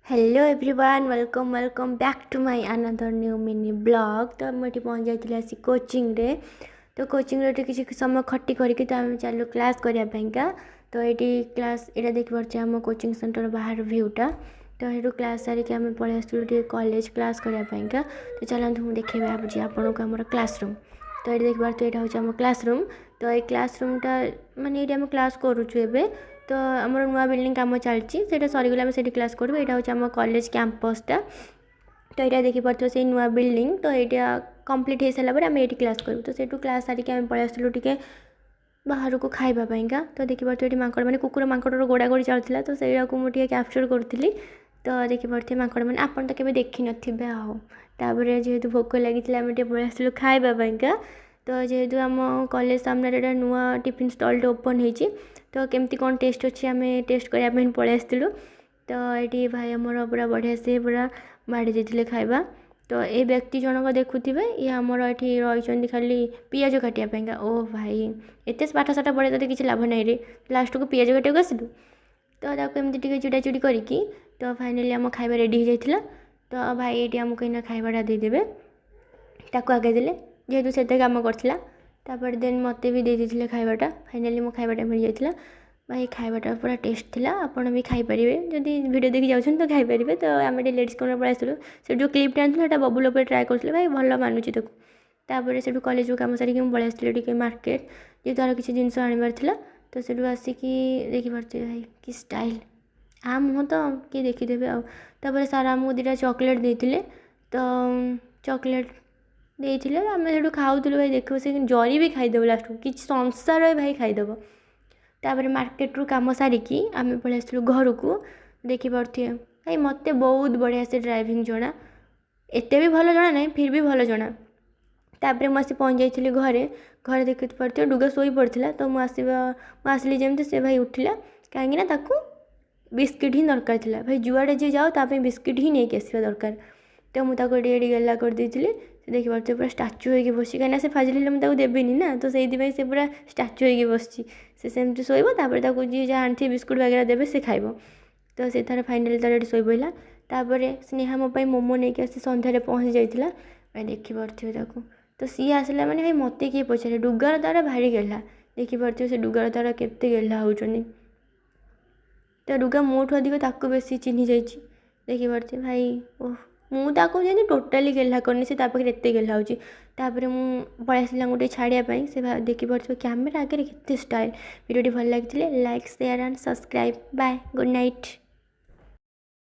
Hello everyone welcome back to my another new mini blog. तो मुझे पहुँच जाती आसी कोचिंग रे। तो कोचिंग रे किसी समय खटी करके तो आम चलू क्लास करने। तो ये क्लास यहाँ देखी पार्चे आम कोचिंग सेंटर बाहर भ्यूटा। तो ये क्लास सारिक आम पलि आसलु कॉलेज क्लास करने। तो चलते मुझे देखे भाजी आपको आम क्लासरूम। तो ये देखिए पार्थे यहाँ हूँ आम क्लासरूम। तो ये क्लासरूमटा माने ये क्लास करुचु एबे। तो आमर नुआ बिल्डिंग कम चलती सरीगला आम से क्लास करूँ। यहाँ हूँ आम कॉलेज कैंपसटा। तो यहाँ देखी पार्थ से नुआ बिल्डिंग। तो यहाँ कंप्लीट हो सारापर आम ये क्लास करूँ। तो सेठू क्लास सारिक आम पलि आसलु टे बाहर को खावापाईका। तो देखी पार्थ ये माकड़ मैंने कुकुर माकड़ गोड़ा गोड़ी चलता। तो सही मुझे कैप्चर करी। तो देखी पार्थे माकड़ मैंने आप तो केवे देखी नथिबे आउे जेहेतु भोक लगी आम पलि आसलु खावापाईका। तो जेहेतु आम कॉलेज सामने नुआ टिफिन स्टॉल ओपन होती। तो केमती कौन टेस्ट अच्छी आम टेस्ट करने पलि आसलु। तो ये भाई आमर पूरा बढ़िया से पूरा बाड़ी देते खाଇବା। तो ये व्यक्ति जनक देखुवे ये आमर ये रही खाली पियाज काटापी। ओ भाई एत पाठ साठ पढ़े तो किसी लाभ ना रे लास्ट को पियाज काटा आसलु। तो एमती टे चिड़ा चिड़ी करके तो फाइनाली आम खाଇବା रेडी हो जाता। तो भाई ये आमको इना खाइबाटा देदेवे ताको आगे देले जेहेतु से कम करता। देन मत भी देते खाइबाटा। फाइनाली मो खाइबाटा मिल जाता। भाई खाइबाटा पूरा टेस्ट थिला। आपण भी खाइपारे जदि वीडियो देखी जाऊँ तो खाइपारे। तो आम लेडीज कॉर्नर पलि आसलु से जो क्लिपटा आनी बबुल उपर ट्राए कर भाई भल मानुची ताको। तापर से कॉलेज कम सारिक पलि आसती मार्केट जे तार किसी जिनस आनबार था। तो से आसिकी देखी पार्थे भाई कि स्टाइल आ मुँह तो किए देखीदेवे आपर सार आमको दुटा चॉकलेट देते। तो चॉकलेट देते आम से खाऊँ भाई देखो से जरी भी खाईदेव लास्ट को कि संसार भाई खाईदेव। तापर मार्केट रू कम सारिकी आम पलि आसलु घर को। देखी पार्थे भाई मत बहुत बढ़िया से ड्राइविंग जना एत भी भल जना ना फिर भी भल जना। तापर मुझे पहुँच जाइए घरे। घर देखी पार्थे डुगा शोई पड़ा। तो मुझे जमी से भाई उठिला कहीं बिस्किट ही दरकार था। भाई जुआड़े जी जाओ ताप बिस्किट ही नहीं आसवा दरकार। तो मुझे गेला कर देती देखी पार्थे पूरा स्टाच्यू होगी बस कहीं से फाजिल मुझे देवीनि ना। तो से पूरा स्टाच्यू होगी बस सेमती शोब जी जहाँ आनी बिस्कुट वगैरह देवे से खाइब। तो से तार फाइनाली तार शोई पड़ा। तापर स्नेहा मोपाई मोमो नहीं आसी सन्धार पहुँची जाता। भाई देखी पार्थे तो सी आसला मैंने भाई मत किए पचारे डुगार तार भारी गेला। देखी पार्थे से डुगार तार केते गेला होचनी। तो डुगा मोठू अधिक ताकू बेसी चिन्ही जाइए। देखी पार्थे भाई ओह मुझे टोटाली गेला करनी से पाखे एत गेला हो। पलि आसला गोटे छाड़ापी से देखी पार्थ कैमेरा आगे के स्टाइल। वीडियो भल लगी like share and subscribe. Bye good night.